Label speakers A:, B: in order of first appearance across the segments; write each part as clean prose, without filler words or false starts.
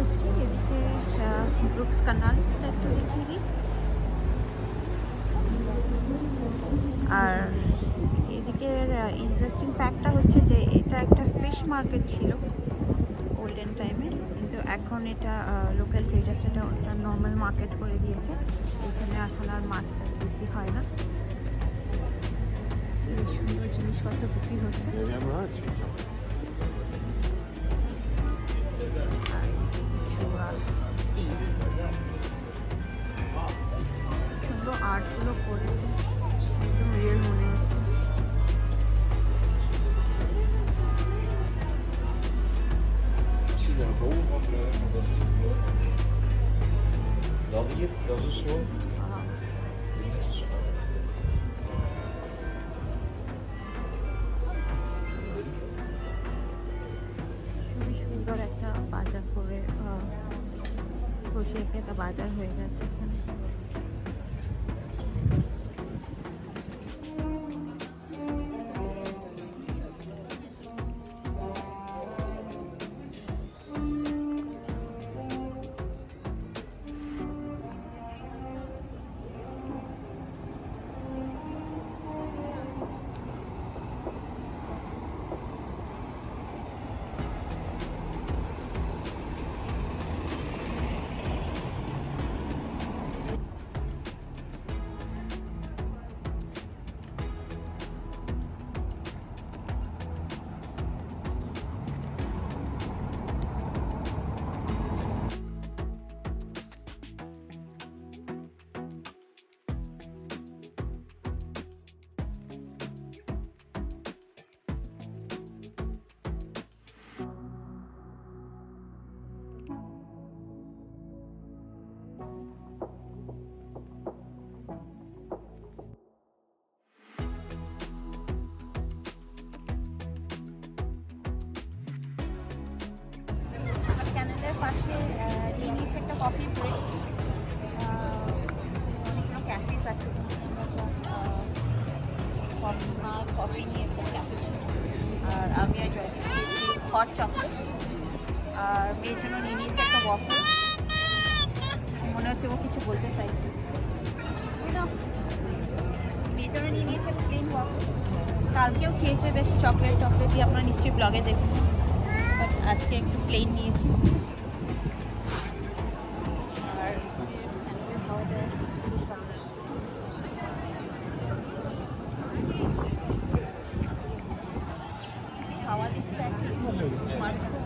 A: এসেছি এদিকে Brooks Canal একটু দেখিয়ে দিই। আর এদিকের ইন্টারেস্টিং ফ্যাক্টটা হচ্ছে যে এটা একটা ফিশ মার্কেট ছিল গোল্ডেন টাইমে, কিন্তু এখন এটা লোকাল ট্রেডার্স এটা নর্মাল মার্কেট করে দিয়েছে। এখানে এখন আর মাছ টাছ বিক্রি হয় না। বেশ সুন্দর জিনিসপত্র বিক্রি হচ্ছে। সুন্দর আর্টগুলো করেছে, একদম রিয়েল মনে হচ্ছে। খুবই সুন্দর একটা বাজার করে বসে একটা বাজার হয়ে গেছে এখানে। পাশে নিয়ে নিয়েছে একটা কফি ব্রেক, অনেকগুলো ক্যাফেস আছে। কফি নিয়েছে ক্যাফেচিনো, আর আমি আর জয় হট চকলেট, আর মেয়ের জন্য নিয়ে নিয়েছে একটা ওয়াফল। মনে হচ্ছে ও কিছু বলতে চাইছে। মেয়ের জন্য নিয়ে নিয়েছে একটা প্লেন ওয়াফল। কালকেও খেয়েছে বেশ চকলেট দিয়ে, আপনারা নিশ্চয়ই ব্লগে দেখেছেন, বাট আজকে একটু প্লেন নিয়েছি।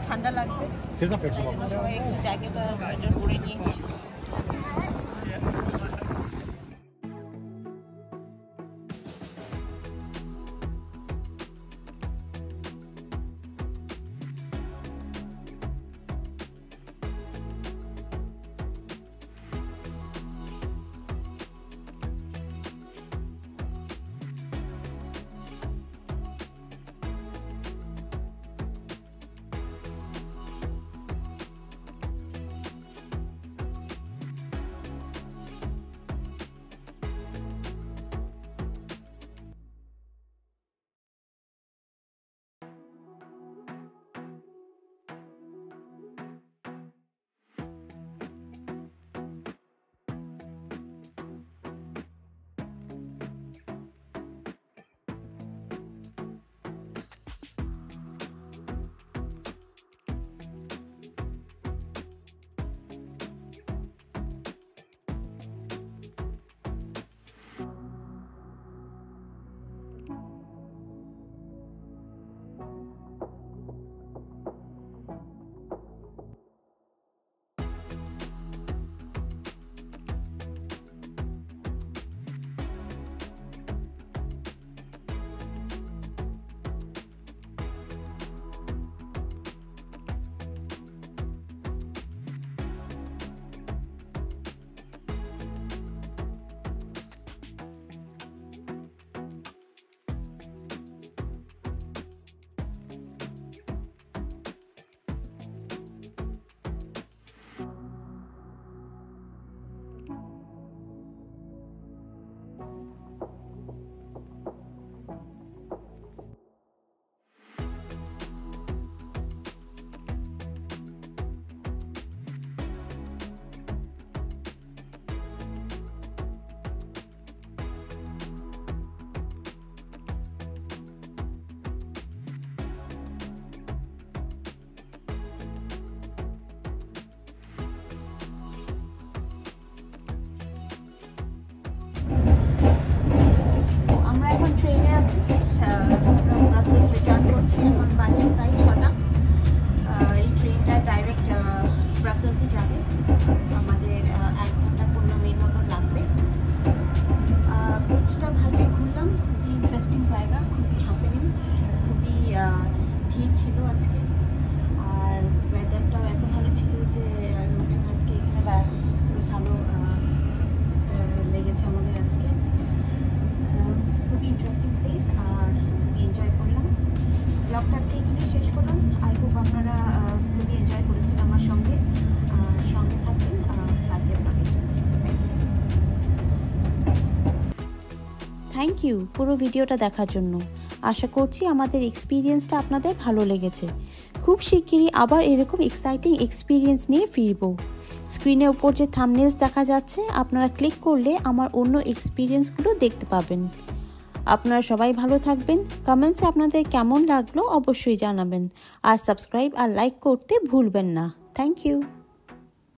A: ঠান্ডা লাগছে, সবাই একটু জ্যাকেট আর সোয়েটার পরে নিয়েছি।
B: থ্যাংক ইউ পুরো ভিডিওটা দেখার জন্য। আশা করছি আমাদের এক্সপিরিয়েন্সটা আপনাদের ভালো লেগেছে। খুব শিগগিরই আবার এরকম এক্সাইটিং এক্সপিরিয়েন্স নিয়ে ফিরব। স্ক্রিনের উপর যে থাম্বনেলস দেখা যাচ্ছে, আপনারা ক্লিক করলে আমার অন্য এক্সপিরিয়েন্সগুলো দেখতে পাবেন। আপনারা সবাই ভালো থাকবেন। কমেন্টসে আপনাদের কেমন লাগলো অবশ্যই জানাবেন। আর সাবস্ক্রাইব আর লাইক করতে ভুলবেন না। Thank you.